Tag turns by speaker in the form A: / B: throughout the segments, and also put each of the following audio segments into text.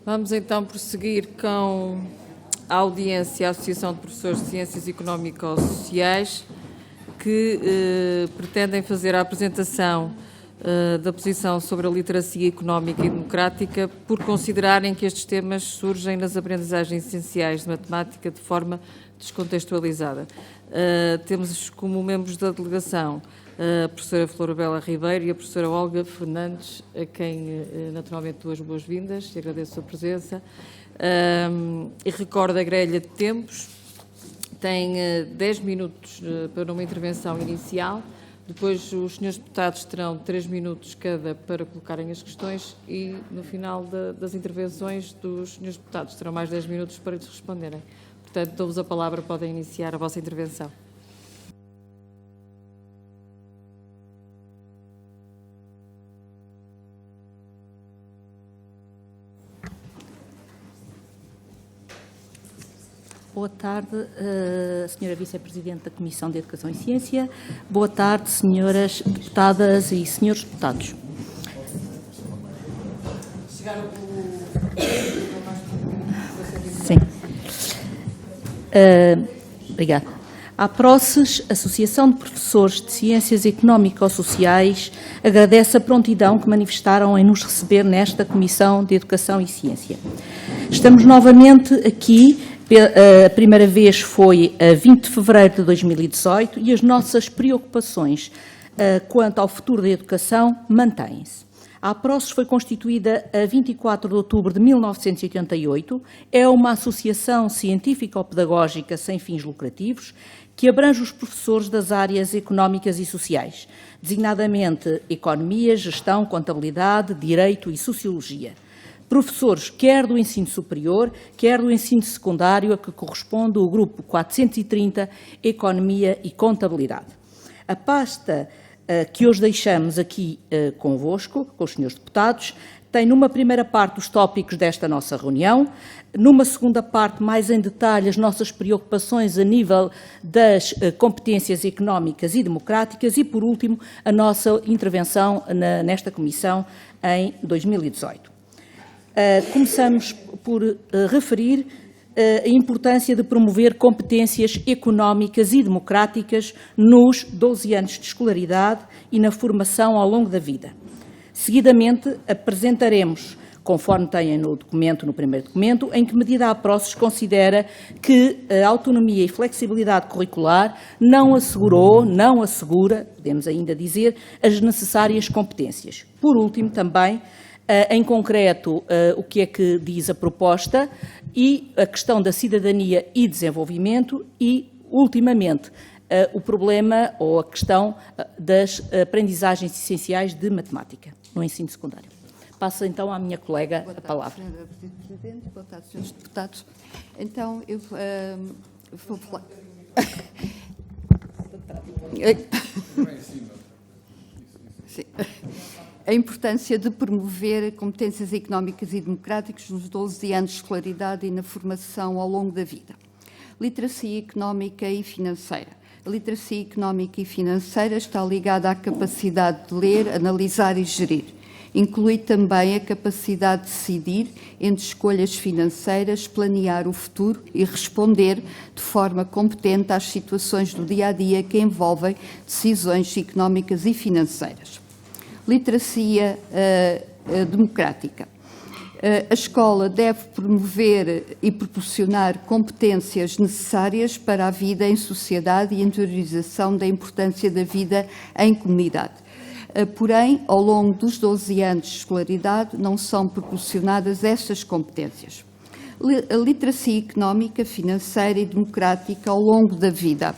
A: Vamos então prosseguir com a audiência à Associação de Professores de Ciências Económico-Sociais, que pretendem fazer a apresentação da posição sobre a literacia económica e democrática, por considerarem que estes temas surgem nas aprendizagens essenciais de matemática de forma descontextualizada. Temos como membros da delegação a professora Florabela Ribeiro e a professora Olga Fernandes, a quem naturalmente dou as boas-vindas e agradeço a presença. E recordo a grelha de tempos. Tem 10 minutos para uma intervenção inicial, depois os senhores deputados terão 3 minutos cada para colocarem as questões e no final das intervenções dos senhores deputados terão mais 10 minutos para lhes responderem. Portanto, dou-vos a palavra, podem iniciar a vossa intervenção.
B: Boa tarde, Senhora Vice-Presidente da Comissão de Educação e Ciência. Boa tarde, senhoras deputadas e senhores deputados. Sim. Obrigada. A Proces, Associação de Professores de Ciências Económico-Sociais, agradece a prontidão que manifestaram em nos receber nesta Comissão de Educação e Ciência. Estamos novamente aqui. A primeira vez foi a 20 de fevereiro de 2018 e as nossas preocupações quanto ao futuro da educação mantêm-se. A APROCES foi constituída a 24 de outubro de 1988, é uma associação científico-pedagógica sem fins lucrativos que abrange os professores das áreas económicas e sociais, designadamente Economia, Gestão, Contabilidade, Direito e Sociologia. Professores quer do ensino superior, quer do ensino secundário, a que corresponde o grupo 430, Economia e Contabilidade. A pasta que hoje deixamos aqui convosco, com os senhores deputados, tem numa primeira parte os tópicos desta nossa reunião, numa segunda parte mais em detalhe as nossas preocupações a nível das competências económicas e democráticas e, por último, a nossa intervenção nesta comissão em 2018. Começamos por referir a importância de promover competências económicas e democráticas nos 12 anos de escolaridade e na formação ao longo da vida. Seguidamente, apresentaremos, conforme têm no documento, no primeiro documento, em que medida a APROCES considera que a autonomia e flexibilidade curricular não assegura, podemos ainda dizer, as necessárias competências. Por último, também, em concreto, o que é que diz a proposta e a questão da cidadania e desenvolvimento e, ultimamente, o problema ou a questão das aprendizagens essenciais de matemática no ensino secundário. Passo então à minha colega a palavra.
C: Boa tarde, Sra. Presidente. Boa tarde, Srs. Deputados. Então, eu vou falar. Sim. A importância de promover competências económicas e democráticas nos 12 anos de escolaridade e na formação ao longo da vida. Literacia económica e financeira. A literacia económica e financeira está ligada à capacidade de ler, analisar e gerir. Inclui também a capacidade de decidir entre escolhas financeiras, planear o futuro e responder de forma competente às situações do dia-a-dia que envolvem decisões económicas e financeiras. Literacia democrática. A escola deve promover e proporcionar competências necessárias para a vida em sociedade e interiorização da importância da vida em comunidade. Porém, ao longo dos 12 anos de escolaridade, não são proporcionadas estas competências. A literacia económica, financeira e democrática ao longo da vida.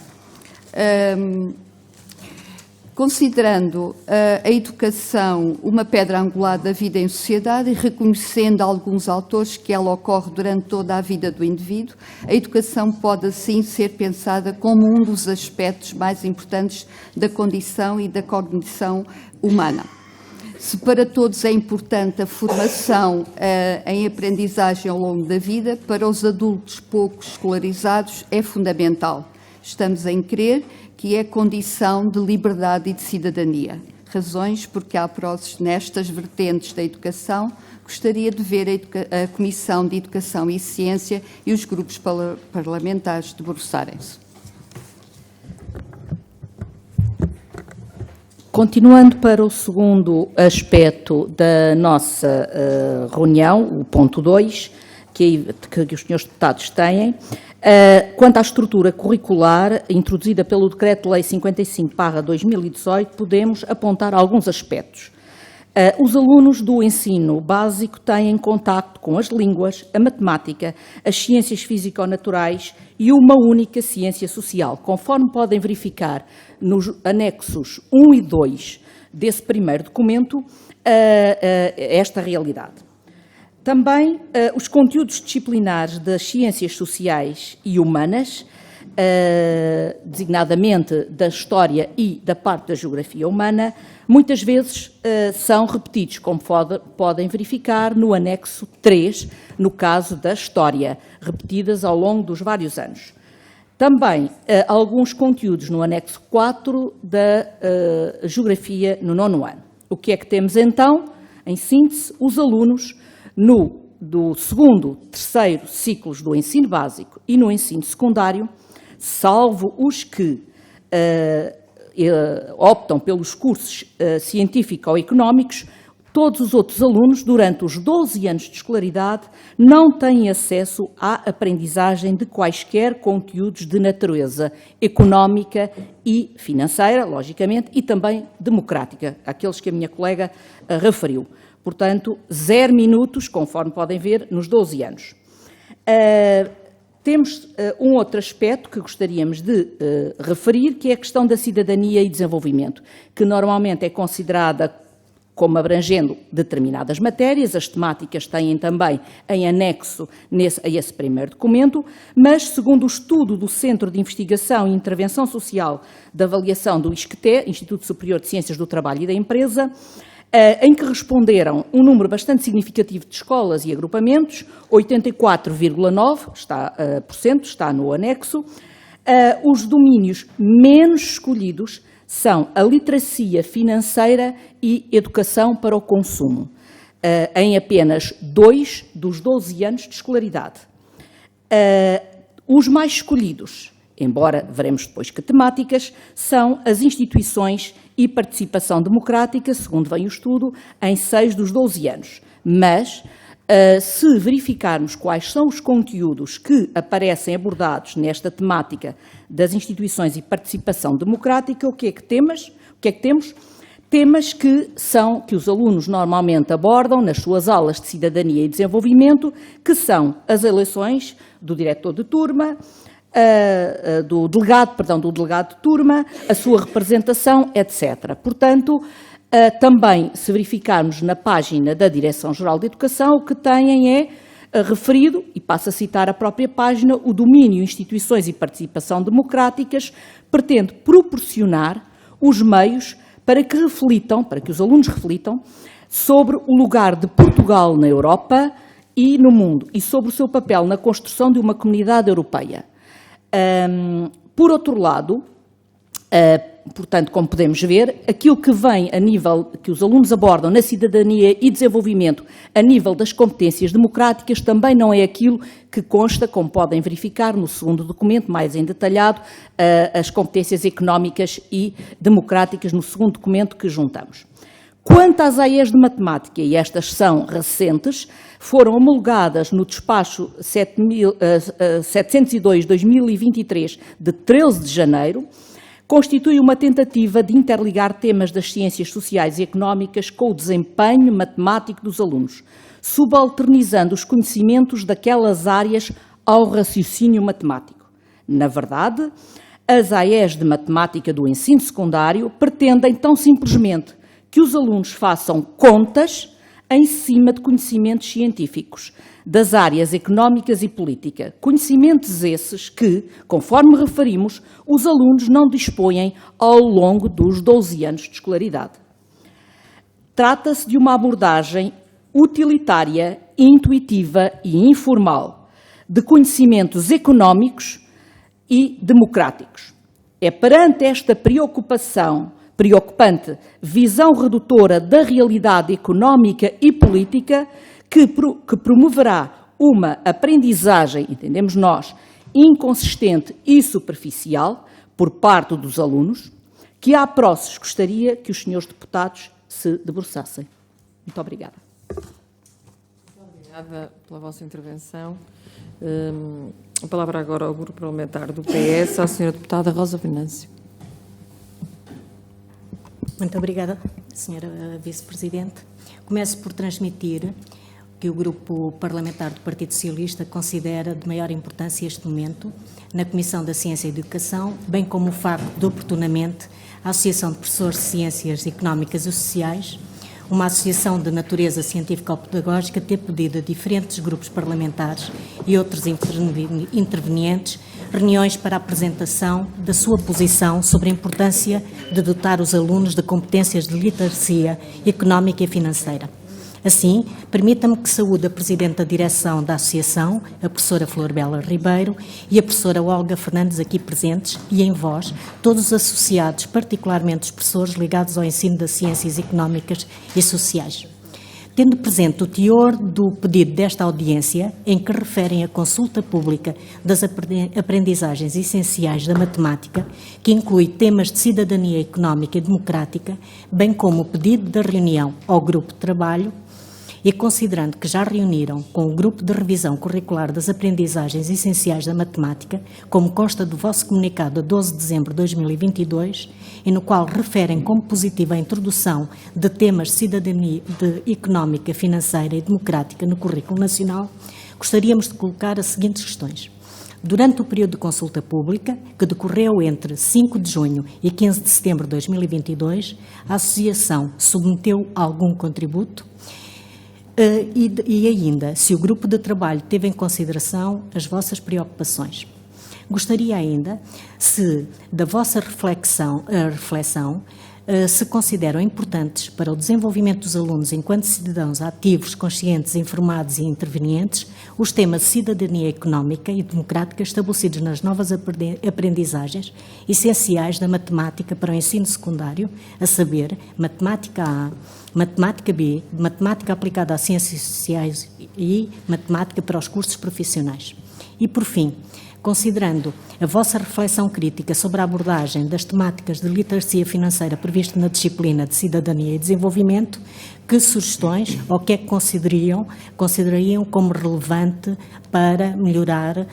C: Considerando a educação uma pedra angular da vida em sociedade e reconhecendo alguns autores que ela ocorre durante toda a vida do indivíduo, a educação pode assim ser pensada como um dos aspectos mais importantes da condição e da cognição humana. Se para todos é importante a formação em aprendizagem ao longo da vida, para os adultos pouco escolarizados é fundamental. Estamos em crer que é condição de liberdade e de cidadania. razões porque a PROCES, nestas vertentes da educação, gostaria de ver a Comissão de Educação e Ciência e os grupos parlamentares debruçarem-se.
B: Continuando para o segundo aspecto da nossa reunião, o ponto 2, que os senhores deputados têm, quanto à estrutura curricular introduzida pelo Decreto-Lei 55/2018, podemos apontar alguns aspectos. Os alunos do ensino básico têm contacto com as línguas, a matemática, as ciências físico-naturais e uma única ciência social, conforme podem verificar nos anexos 1 e 2 desse primeiro documento, esta realidade. Também os conteúdos disciplinares das ciências sociais e humanas, designadamente da história e da parte da geografia humana, muitas vezes são repetidos, como podem verificar no anexo 3, no caso da história, repetidas ao longo dos vários anos. Também alguns conteúdos no anexo 4 da geografia no 9º ano. O que é que temos então? Em síntese, os alunos do segundo, terceiro ciclos do ensino básico e no ensino secundário, salvo os que optam pelos cursos científico-económicos, todos os outros alunos, durante os 12 anos de escolaridade, não têm acesso à aprendizagem de quaisquer conteúdos de natureza económica e financeira, logicamente, e também democrática, aqueles que a minha colega referiu. Portanto, 0 minutos, conforme podem ver, nos 12 anos. Temos um outro aspecto que gostaríamos de referir, que é a questão da cidadania e desenvolvimento, que normalmente é considerada como abrangendo determinadas matérias. As temáticas têm também em anexo a esse primeiro documento, mas, segundo o estudo do Centro de Investigação e Intervenção Social da Avaliação do ISCTE, Instituto Superior de Ciências do Trabalho e da Empresa, em que responderam um número bastante significativo de escolas e agrupamentos, 84,9% está no anexo. Os domínios menos escolhidos são a literacia financeira e educação para o consumo, em apenas 2 dos 12 anos de escolaridade. Os mais escolhidos, embora veremos depois que temáticas, são as instituições e participação democrática, segundo vem o estudo, em 6 dos 12 anos. Mas, se verificarmos quais são os conteúdos que aparecem abordados nesta temática das instituições e participação democrática, o que é que temos? Temas que os alunos normalmente abordam nas suas aulas de cidadania e desenvolvimento, que são as eleições do diretor de turma, do delegado de turma, a sua representação, etc. Portanto, também, se verificarmos na página da Direção-Geral de Educação, o que têm é referido, e passo a citar a própria página, o domínio instituições e participação democráticas pretende proporcionar os meios para que os alunos reflitam sobre o lugar de Portugal na Europa e no mundo, e sobre o seu papel na construção de uma comunidade europeia. Por outro lado, portanto, como podemos ver, aquilo que vem a nível que os alunos abordam na cidadania e desenvolvimento a nível das competências democráticas também não é aquilo que consta, como podem verificar no segundo documento, mais em detalhado, as competências económicas e democráticas no segundo documento que juntamos. Quanto às AEs de matemática, e estas são recentes, foram homologadas no despacho 702/2023, de 13 de janeiro, constitui uma tentativa de interligar temas das ciências sociais e económicas com o desempenho matemático dos alunos, subalternizando os conhecimentos daquelas áreas ao raciocínio matemático. Na verdade, as AEs de matemática do ensino secundário pretendem tão simplesmente que os alunos façam contas em cima de conhecimentos científicos das áreas económicas e política. Conhecimentos esses que, conforme referimos, os alunos não dispõem ao longo dos 12 anos de escolaridade. Trata-se de uma abordagem utilitária, intuitiva e informal de conhecimentos económicos e democráticos. É perante esta preocupação Preocupante visão redutora da realidade económica e política que promoverá uma aprendizagem, entendemos nós, inconsistente e superficial por parte dos alunos, que à próxima gostaria que os senhores deputados se debruçassem. Muito obrigada.
A: Obrigada pela vossa intervenção. A palavra agora ao Grupo Parlamentar do PS, à senhora deputada Rosa Venâncio.
D: Muito obrigada, senhora Vice-Presidente. Começo por transmitir que o Grupo Parlamentar do Partido Socialista considera de maior importância este momento na Comissão da Ciência e Educação, bem como o facto de, oportunamente, a Associação de Professores de Ciências Económicas e Sociais, uma associação de natureza científico-pedagógica, ter pedido a diferentes grupos parlamentares e outros intervenientes reuniões para a apresentação da sua posição sobre a importância de dotar os alunos de competências de literacia económica e financeira. Assim, permita-me que saúde a Presidente da Direção da Associação, a professora Flor Bela Ribeiro, e a professora Olga Fernandes, aqui presentes, e em voz, todos os associados, particularmente os professores ligados ao ensino das ciências económicas e sociais. Tendo presente o teor do pedido desta audiência, em que referem a consulta pública das aprendizagens essenciais da matemática, que inclui temas de cidadania económica e democrática, bem como o pedido da reunião ao grupo de trabalho, e considerando que já reuniram com o Grupo de Revisão Curricular das Aprendizagens Essenciais da Matemática, como consta do vosso comunicado a 12 de dezembro de 2022, e no qual referem como positiva a introdução de temas de cidadania económica, financeira e democrática no currículo nacional, gostaríamos de colocar as seguintes questões. Durante o período de consulta pública, que decorreu entre 5 de junho e 15 de setembro de 2022, a Associação submeteu algum contributo? E ainda, se o grupo de trabalho teve em consideração as vossas preocupações. Gostaria ainda, se da vossa reflexão se consideram importantes para o desenvolvimento dos alunos enquanto cidadãos ativos, conscientes, informados e intervenientes, os temas de cidadania económica e democrática estabelecidos nas novas aprendizagens essenciais da matemática para o ensino secundário, a saber, matemática A, matemática B, matemática aplicada às ciências sociais e matemática para os cursos profissionais. E, por fim, considerando a vossa reflexão crítica sobre a abordagem das temáticas de literacia financeira prevista na disciplina de Cidadania e Desenvolvimento, que sugestões ou que é que considerariam como relevante para melhorar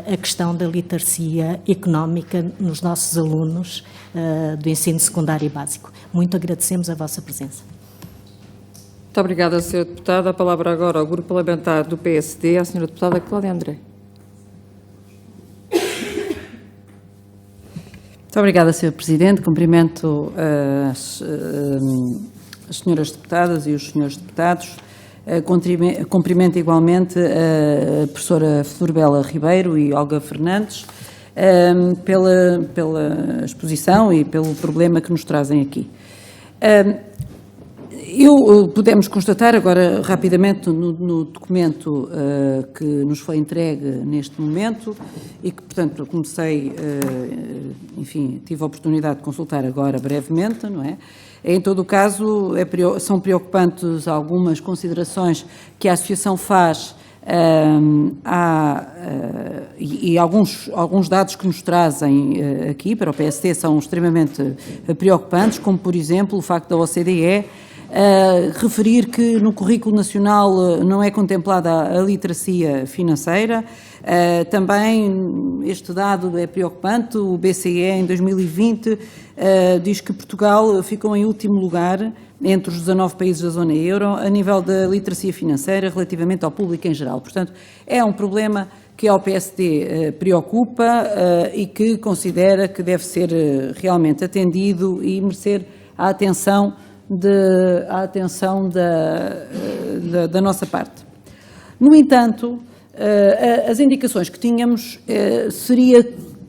D: a questão da literacia económica nos nossos alunos do ensino secundário e básico? Muito agradecemos a vossa presença.
A: Muito obrigada, Sra. Deputada. A palavra agora ao Grupo Parlamentar do PSD, à Sra. Deputada Cláudia André.
E: Muito obrigada, Sr. Presidente. Cumprimento as senhoras deputadas e os senhores deputados. Cumprimento igualmente a professora Flor Bela Ribeiro e Olga Fernandes pela exposição e pelo problema que nos trazem aqui. Podemos constatar agora rapidamente no documento que nos foi entregue neste momento e que, portanto, comecei, enfim, tive a oportunidade de consultar agora brevemente, não é? Em todo o caso, são preocupantes algumas considerações que a Associação faz e alguns dados que nos trazem aqui para o PSD são extremamente preocupantes, como, por exemplo, o facto da OCDE referir que no currículo nacional não é contemplada a literacia financeira. Também este dado é preocupante, o BCE em 2020 diz que Portugal ficou em último lugar entre os 19 países da zona euro a nível da literacia financeira relativamente ao público em geral. Portanto, é um problema que ao PSD preocupa e que considera que deve ser realmente atendido e merecer a atenção da nossa parte. No entanto, as indicações que tínhamos seria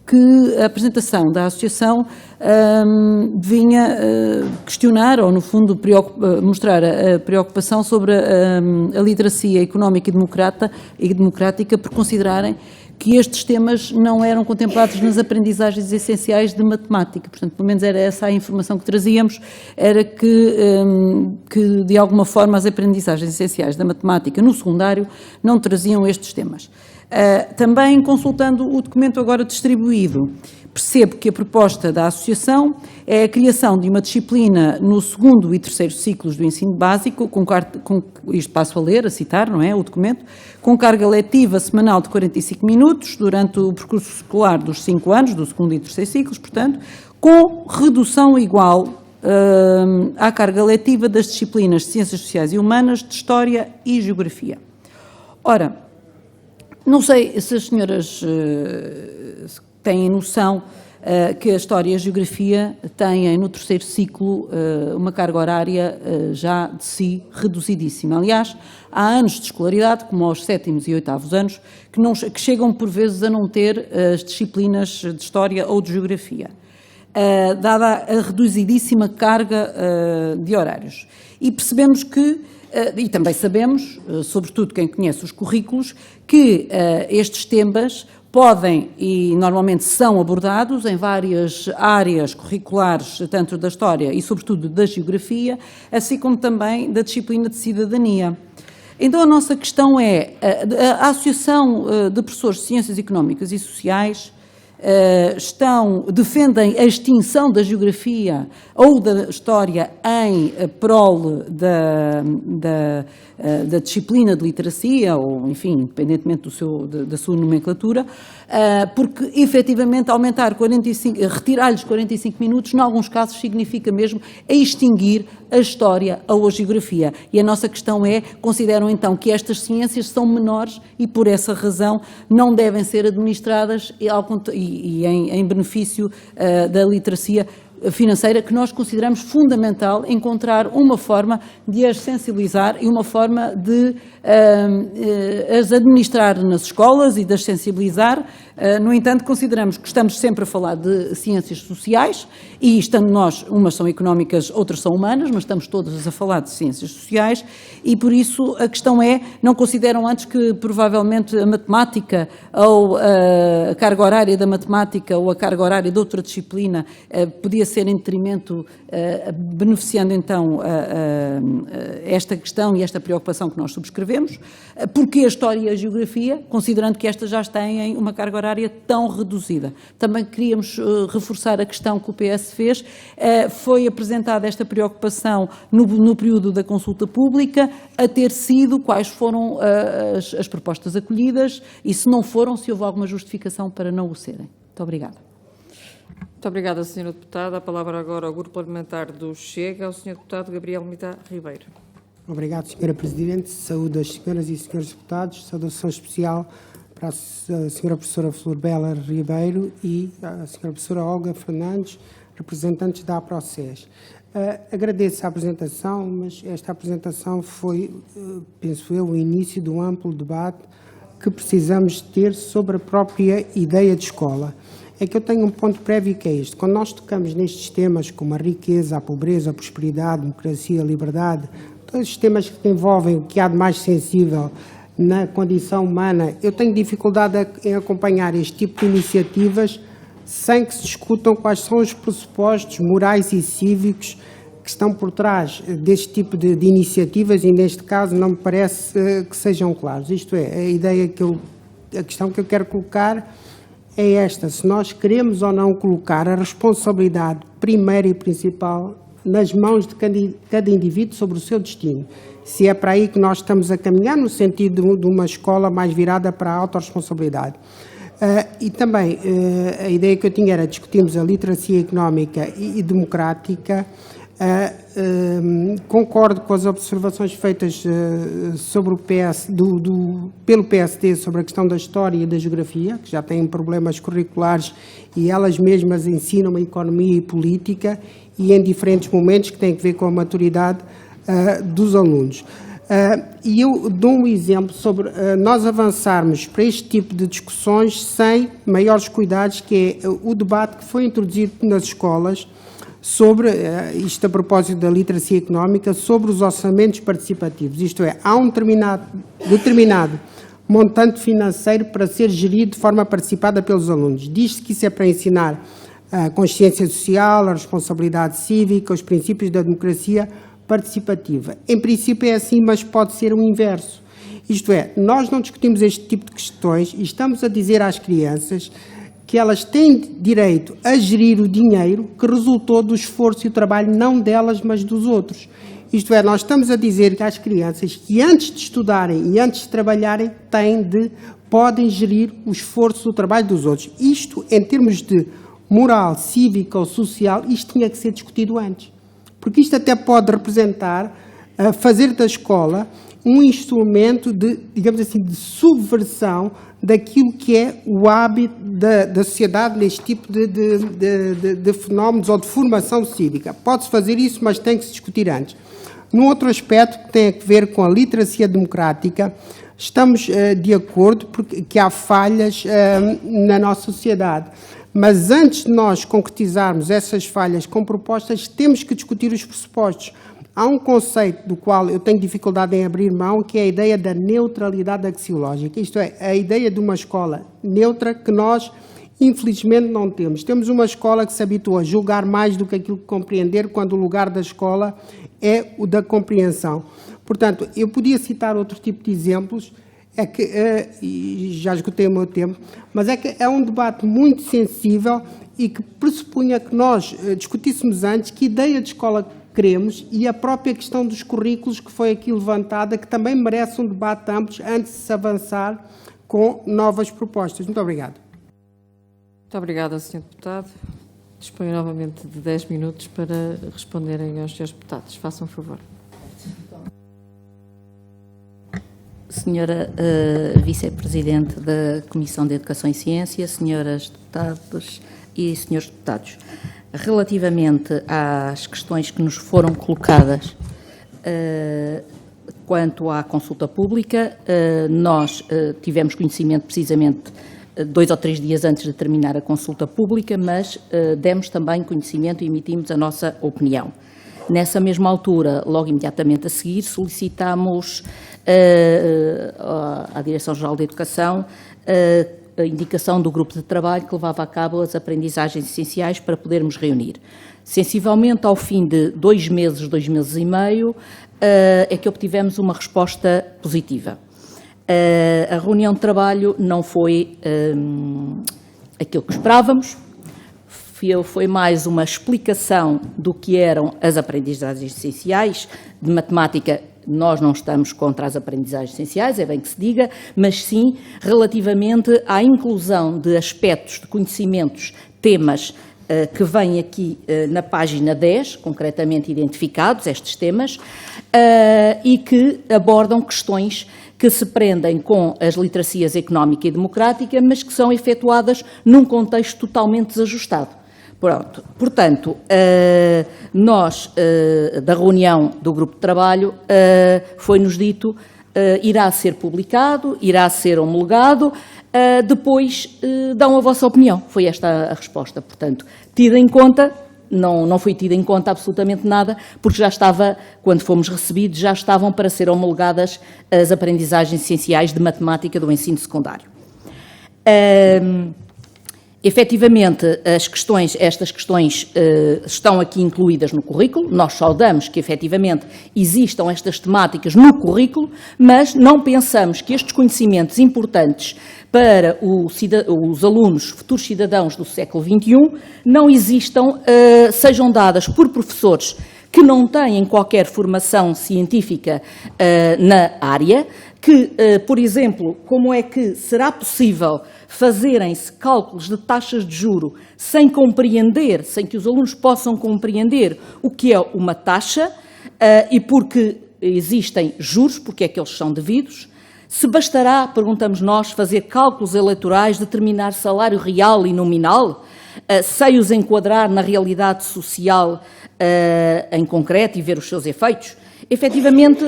E: que a apresentação da Associação vinha questionar, ou no fundo mostrar a preocupação sobre a literacia económica e democrática, por considerarem que estes temas não eram contemplados nas aprendizagens essenciais de matemática. Portanto, pelo menos era essa a informação que trazíamos, era que de alguma forma as aprendizagens essenciais da matemática no secundário não traziam estes temas. Também consultando o documento agora distribuído, percebo que a proposta da Associação é a criação de uma disciplina no segundo e terceiro ciclos do ensino básico, isto passo a ler, a citar, não é, o documento, com carga letiva semanal de 45 minutos durante o percurso escolar dos 5 anos, do segundo e terceiro ciclos, portanto, com redução igual à carga letiva das disciplinas de Ciências Sociais e Humanas, de História e Geografia. Ora, não sei se as senhoras têm noção que a História e a Geografia têm no terceiro ciclo uma carga horária já de si reduzidíssima. Aliás, há anos de escolaridade, como aos 7º e 8º anos, que chegam por vezes a não ter as disciplinas de História ou de Geografia, dada a reduzidíssima carga de horários. E percebemos que, e também sabemos, sobretudo quem conhece os currículos, que estes temas podem e normalmente são abordados em várias áreas curriculares, tanto da História e sobretudo da Geografia, assim como também da disciplina de Cidadania. Então a nossa questão é, a Associação de Professores de Ciências Económicas e Sociais defendem a extinção da Geografia ou da História em prol da disciplina de Literacia, ou enfim, independentemente da sua nomenclatura, porque efetivamente retirar-lhes 45 minutos, em alguns casos significa mesmo extinguir a História ou a Geografia. E a nossa questão é, consideram então que estas ciências são menores e por essa razão não devem ser administradas e em benefício da literacia financeira, que nós consideramos fundamental encontrar uma forma de as sensibilizar e uma forma de as administrar nas escolas e de as sensibilizar. No entanto, consideramos que estamos sempre a falar de ciências sociais e estando nós, umas são económicas, outras são humanas, mas estamos todas a falar de ciências sociais e por isso a questão é, não consideram antes que provavelmente a matemática ou a carga horária da matemática ou a carga horária de outra disciplina podia ser em detrimento, beneficiando então esta questão e esta preocupação que nós subscrevemos, porque a História e a Geografia, considerando que estas já têm uma carga horária tão reduzida. Também queríamos reforçar a questão que o PS fez, foi apresentada esta preocupação no período da consulta pública, a ter sido quais foram as propostas acolhidas e se não foram, se houve alguma justificação para não o serem. Muito obrigada.
A: Muito obrigada, Sra. Deputada. A palavra agora ao Grupo Parlamentar do Chega, ao Sr. Deputado Gabriel Mita Ribeiro.
F: Obrigado, Sra. Presidente. Saúdo as senhoras e senhores deputados. Saudação especial para a Sra. Professora Flor Bela Ribeiro e a Sra. Professora Olga Fernandes, representantes da APROCES. Agradeço a apresentação, mas esta apresentação foi, penso eu, o início de um amplo debate que precisamos ter sobre a própria ideia de escola. É que eu tenho um ponto prévio que é este. Quando nós tocamos nestes temas como a riqueza, a pobreza, a prosperidade, a democracia, a liberdade, todos os temas que envolvem o que há de mais sensível na condição humana, eu tenho dificuldade em acompanhar este tipo de iniciativas sem que se discutam quais são os pressupostos morais e cívicos que estão por trás deste tipo de iniciativas e, neste caso, não me parece que sejam claros. Isto é, a questão que eu quero colocar é esta: se nós queremos ou não colocar a responsabilidade primeira e principal nas mãos de cada indivíduo sobre o seu destino. Se é para aí que nós estamos a caminhar, no sentido de uma escola mais virada para a autorresponsabilidade. E também a ideia que eu tinha era discutirmos a literacia económica e democrática. Concordo com as observações feitas sobre pelo PSD sobre a questão da História e da Geografia, que já têm problemas curriculares e elas mesmas ensinam a economia e política e em diferentes momentos que têm a ver com a maturidade dos alunos. E eu dou um exemplo sobre nós avançarmos para este tipo de discussões sem maiores cuidados, que é o debate que foi introduzido nas escolas sobre, isto a propósito da literacia económica, sobre os orçamentos participativos. Isto é, há um determinado montante financeiro para ser gerido de forma participada pelos alunos. Diz-se que isso é para ensinar a consciência social, a responsabilidade cívica, os princípios da democracia participativa. Em princípio é assim, mas pode ser o inverso. Isto é, nós não discutimos este tipo de questões e estamos a dizer às crianças que elas têm direito a gerir o dinheiro que resultou do esforço e o trabalho não delas, mas dos outros. Isto é, nós estamos a dizer às crianças que antes de estudarem e antes de trabalharem, podem gerir o esforço e o trabalho dos outros. Isto, em termos de moral, cívica ou social, isto tinha que ser discutido antes. Porque isto até pode representar fazer da escola um instrumento de, digamos assim, de subversão daquilo que é o hábito da sociedade neste tipo de fenómenos ou de formação cívica. Pode-se fazer isso, mas tem que se discutir antes. Num outro aspecto que tem a ver com a literacia democrática, estamos de acordo porque há falhas na nossa sociedade. Mas antes de nós concretizarmos essas falhas com propostas, temos que discutir os pressupostos. Há um conceito do qual eu tenho dificuldade em abrir mão, que é a ideia da neutralidade axiológica. Isto é, a ideia de uma escola neutra que nós, infelizmente, não temos. Temos uma escola que se habitua a julgar mais do que aquilo que compreender, quando o lugar da escola é o da compreensão. Portanto, eu podia citar outro tipo de exemplos, e já esgotei o meu tempo, mas é que é um debate muito sensível e que pressupunha que nós discutíssemos antes que ideia de escola queremos e a própria questão dos currículos que foi aqui levantada, que também merece um debate amplo antes de se avançar com novas propostas. Muito obrigado.
A: Muito obrigada, Sr. Deputado. Disponho novamente de 10 minutos para responderem aos Srs. Deputados. Façam favor.
B: Senhora Vice-Presidente da Comissão de Educação e Ciência, senhoras deputadas e senhores deputados, relativamente às questões que nos foram colocadas quanto à consulta pública, nós tivemos conhecimento precisamente 2 ou 3 dias antes de terminar a consulta pública, mas demos também conhecimento e emitimos a nossa opinião. Nessa mesma altura, logo imediatamente a seguir, solicitámos à Direção-Geral da Educação a indicação do grupo de trabalho que levava a cabo as aprendizagens essenciais para podermos reunir. Sensivelmente, ao fim de 2 meses, 2 meses e meio, é que obtivemos uma resposta positiva. A reunião de trabalho não foi aquilo que esperávamos, foi mais uma explicação do que eram as aprendizagens essenciais. De matemática, nós não estamos contra as aprendizagens essenciais, é bem que se diga, mas sim relativamente à inclusão de aspectos, de conhecimentos, temas que vêm aqui na página 10, concretamente identificados, estes temas, e que abordam questões que se prendem com as literacias económica e democrática, mas que são efetuadas num contexto totalmente desajustado. Pronto. Portanto, nós, da reunião do grupo de trabalho, foi-nos dito, irá ser publicado, irá ser homologado, depois dão a vossa opinião. Foi esta a resposta. Portanto, tida em conta, não foi tida em conta absolutamente nada, porque já estava, quando fomos recebidos, já estavam para ser homologadas as aprendizagens essenciais de matemática do ensino secundário. Efetivamente, estas questões estão aqui incluídas no currículo. Nós saudamos que, efetivamente, existam estas temáticas no currículo, mas não pensamos que estes conhecimentos importantes para os alunos, futuros cidadãos do século XXI, não existam, sejam dadas por professores que não têm qualquer formação científica na área, que, por exemplo, como é que será possível fazerem-se cálculos de taxas de juro sem compreender, sem que os alunos possam compreender o que é uma taxa e porque existem juros, porque é que eles são devidos. Se bastará, perguntamos nós, fazer cálculos eleitorais, determinar salário real e nominal, sem os enquadrar na realidade social em concreto e ver os seus efeitos? Efetivamente,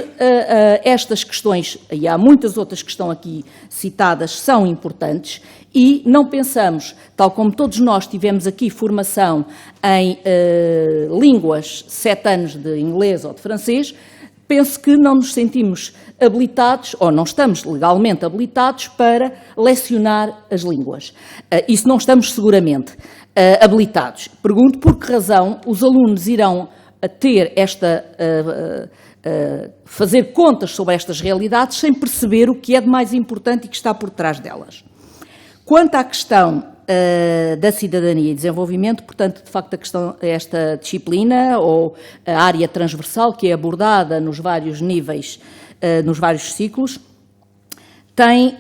B: estas questões, e há muitas outras que estão aqui citadas, são importantes e não pensamos, tal como todos nós tivemos aqui formação em línguas, 7 anos de inglês ou de francês, penso que não nos sentimos habilitados, ou não estamos legalmente habilitados para lecionar as línguas. Isso não estamos seguramente habilitados. Pergunto por que razão os alunos irão ter fazer contas sobre estas realidades sem perceber o que é de mais importante e que está por trás delas. Quanto à questão da cidadania e desenvolvimento, portanto, de facto, esta disciplina ou a área transversal que é abordada nos vários níveis, nos vários ciclos, tem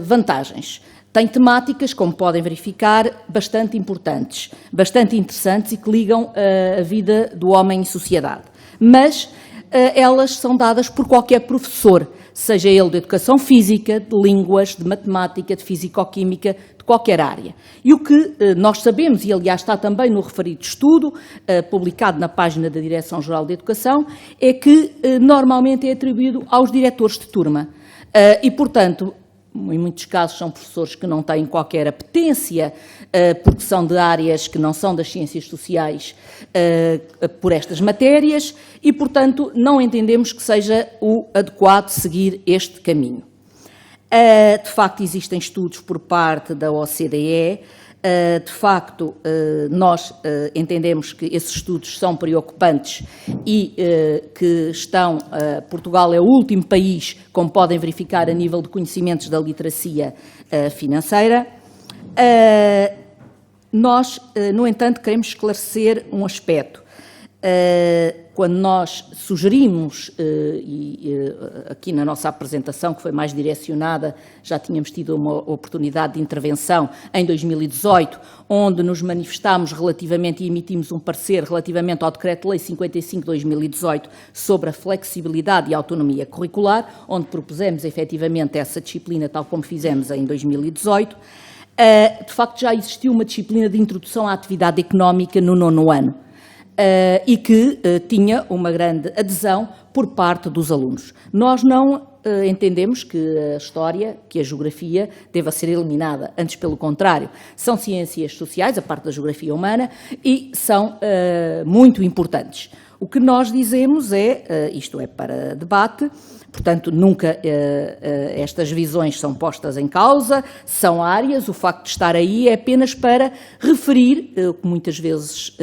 B: vantagens. Tem temáticas, como podem verificar, bastante importantes, bastante interessantes e que ligam a vida do homem em sociedade. Mas elas são dadas por qualquer professor, seja ele de educação física, de línguas, de matemática, de físico-química, de qualquer área. E o que nós sabemos, e aliás está também no referido estudo, publicado na página da Direção-Geral de Educação, é que normalmente é atribuído aos diretores de turma. E, portanto, em muitos casos são professores que não têm qualquer apetência, porque são de áreas que não são das ciências sociais, por estas matérias, e, portanto, não entendemos que seja o adequado seguir este caminho. De facto, existem estudos por parte da OCDE. De facto, nós entendemos que esses estudos são preocupantes e que Portugal é o último país, como podem verificar, a nível de conhecimentos da literacia financeira. Nós, no entanto, queremos esclarecer um aspecto. Quando nós sugerimos, aqui na nossa apresentação, que foi mais direcionada, já tínhamos tido uma oportunidade de intervenção em 2018, onde nos manifestámos relativamente e emitimos um parecer relativamente ao Decreto-Lei 55/2018 sobre a flexibilidade e autonomia curricular, onde propusemos efetivamente essa disciplina, tal como fizemos em 2018. De facto, já existiu uma disciplina de introdução à atividade económica no 9º ano. E que tinha uma grande adesão por parte dos alunos. Nós não entendemos que a história, que a geografia deva ser eliminada, antes pelo contrário, são ciências sociais, a parte da geografia humana, e são muito importantes. O que nós dizemos é, isto é para debate, portanto, nunca estas visões são postas em causa, são áreas, o facto de estar aí é apenas para referir, o que muitas vezes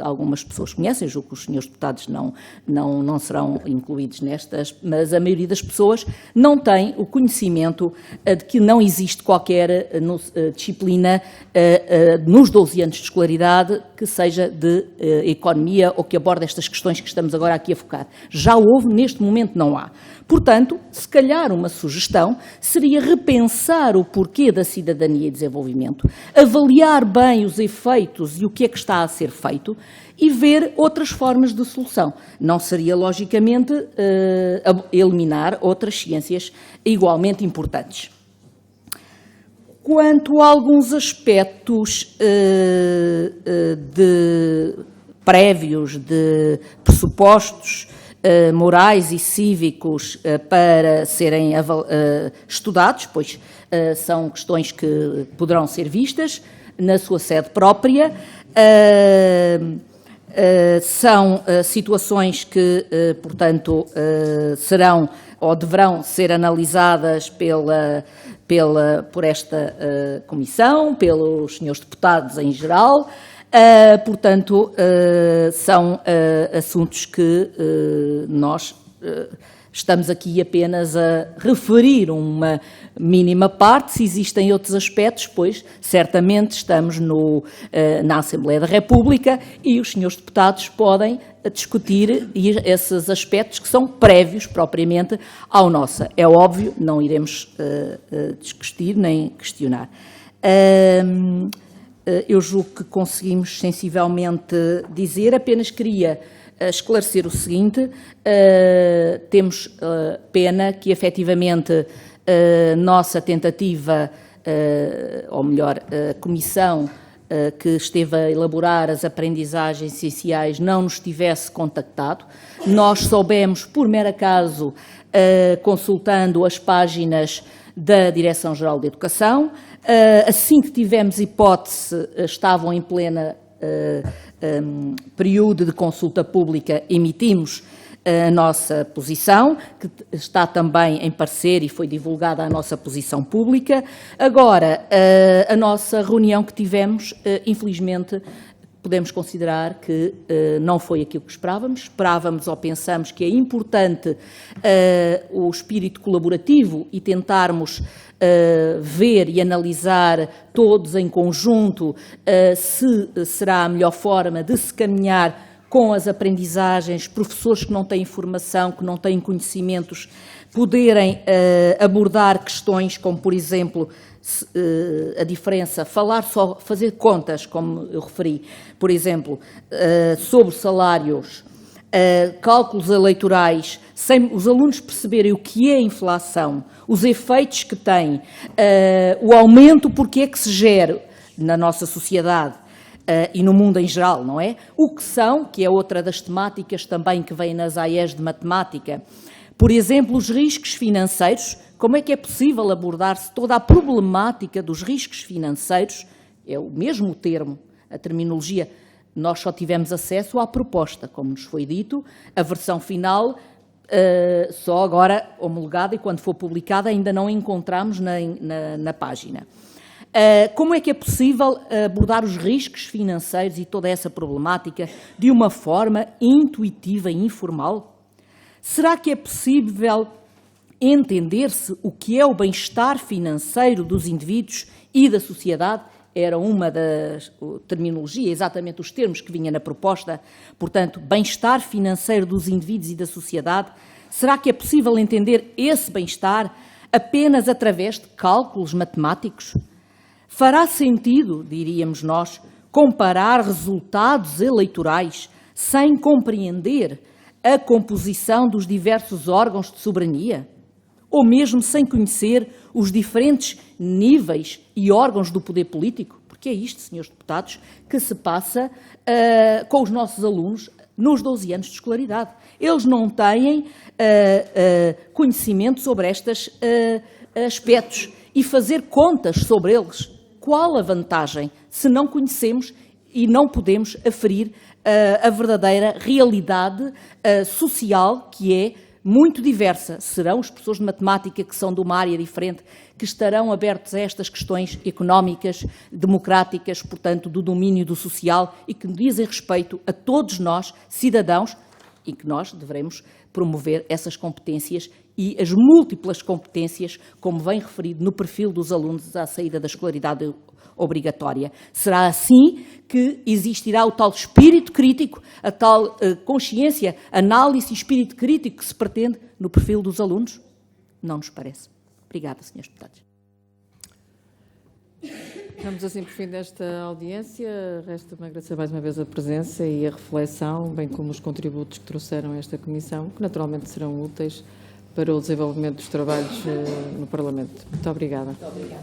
B: algumas pessoas conhecem, julgo que os senhores deputados não serão incluídos nestas, mas a maioria das pessoas não tem o conhecimento de que não existe qualquer disciplina nos 12 anos de escolaridade que seja de economia ou que aborde estas questões que estamos agora aqui a focar. Já houve, neste momento não há. Portanto, se calhar uma sugestão seria repensar o porquê da cidadania e desenvolvimento, avaliar bem os efeitos e o que é que está a ser feito e ver outras formas de solução. Não seria, logicamente, eliminar outras ciências igualmente importantes. Quanto a alguns aspectos prévios de pressupostos morais e cívicos para serem estudados, pois são questões que poderão ser vistas na sua sede própria, são situações que, portanto, serão ou deverão ser analisadas por esta comissão, pelos senhores deputados em geral. Portanto, são assuntos que nós estamos aqui apenas a referir uma mínima parte. Se existem outros aspectos, pois certamente estamos na Assembleia da República e os senhores deputados podem discutir esses aspectos que são prévios propriamente ao nosso. É óbvio, não iremos discutir nem questionar. Eu julgo que conseguimos sensivelmente dizer, apenas queria esclarecer o seguinte, temos pena que efetivamente nossa tentativa, ou melhor, a comissão que esteve a elaborar as aprendizagens essenciais não nos tivesse contactado. Nós soubemos, por mero acaso, consultando as páginas da Direção-Geral de Educação. Assim que tivemos hipótese, estavam em plena período de consulta pública, emitimos a nossa posição, que está também em parecer e foi divulgada a nossa posição pública. Agora, a nossa reunião que tivemos, infelizmente, podemos considerar que não foi aquilo que esperávamos. Esperávamos ou pensamos que é importante o espírito colaborativo e tentarmos ver e analisar todos em conjunto se será a melhor forma de se caminhar com as aprendizagens, professores que não têm formação, que não têm conhecimentos, poderem abordar questões como, por exemplo, a diferença, fazer contas, como eu referi, por exemplo, sobre salários, cálculos eleitorais, sem os alunos perceberem o que é a inflação, os efeitos que tem, o aumento, porque é que se gera na nossa sociedade, e no mundo em geral, não é? O que são, que é outra das temáticas também que vem nas AES de matemática, por exemplo, os riscos financeiros. Como é que é possível abordar-se toda a problemática dos riscos financeiros? É o mesmo termo, a terminologia. Nós só tivemos acesso à proposta, como nos foi dito, a versão final só agora homologada, e quando for publicada ainda não encontramos na página. Como é que é possível abordar os riscos financeiros e toda essa problemática de uma forma intuitiva e informal? Será que é possível entender-se o que é o bem-estar financeiro dos indivíduos e da sociedade? Era uma das terminologias, exatamente os termos que vinha na proposta. Portanto, bem-estar financeiro dos indivíduos e da sociedade. Será que é possível entender esse bem-estar apenas através de cálculos matemáticos? Fará sentido, diríamos nós, comparar resultados eleitorais sem compreender a composição dos diversos órgãos de soberania? Ou mesmo sem conhecer os diferentes níveis e órgãos do poder político? Porque é isto, senhores deputados, que se passa com os nossos alunos nos 12 anos de escolaridade. Eles não têm conhecimento sobre estes aspectos e fazer contas sobre eles. Qual a vantagem se não conhecemos e não podemos aferir a verdadeira realidade social, que é muito diversa? Serão os professores de matemática, que são de uma área diferente, que estarão abertos a estas questões económicas, democráticas, portanto, do domínio do social, e que dizem respeito a todos nós, cidadãos, e que nós devemos promover essas competências e as múltiplas competências, como vem referido no perfil dos alunos à saída da escolaridade obrigatória. Será assim que existirá o tal espírito crítico, a tal consciência, análise e espírito crítico que se pretende no perfil dos alunos? Não nos parece. Obrigada, senhores deputados.
A: Damos assim por fim desta audiência. Resta-me agradecer mais uma vez a presença e a reflexão, bem como os contributos que trouxeram a esta comissão, que naturalmente serão úteis para o desenvolvimento dos trabalhos no Parlamento. Muito obrigada. Muito obrigada.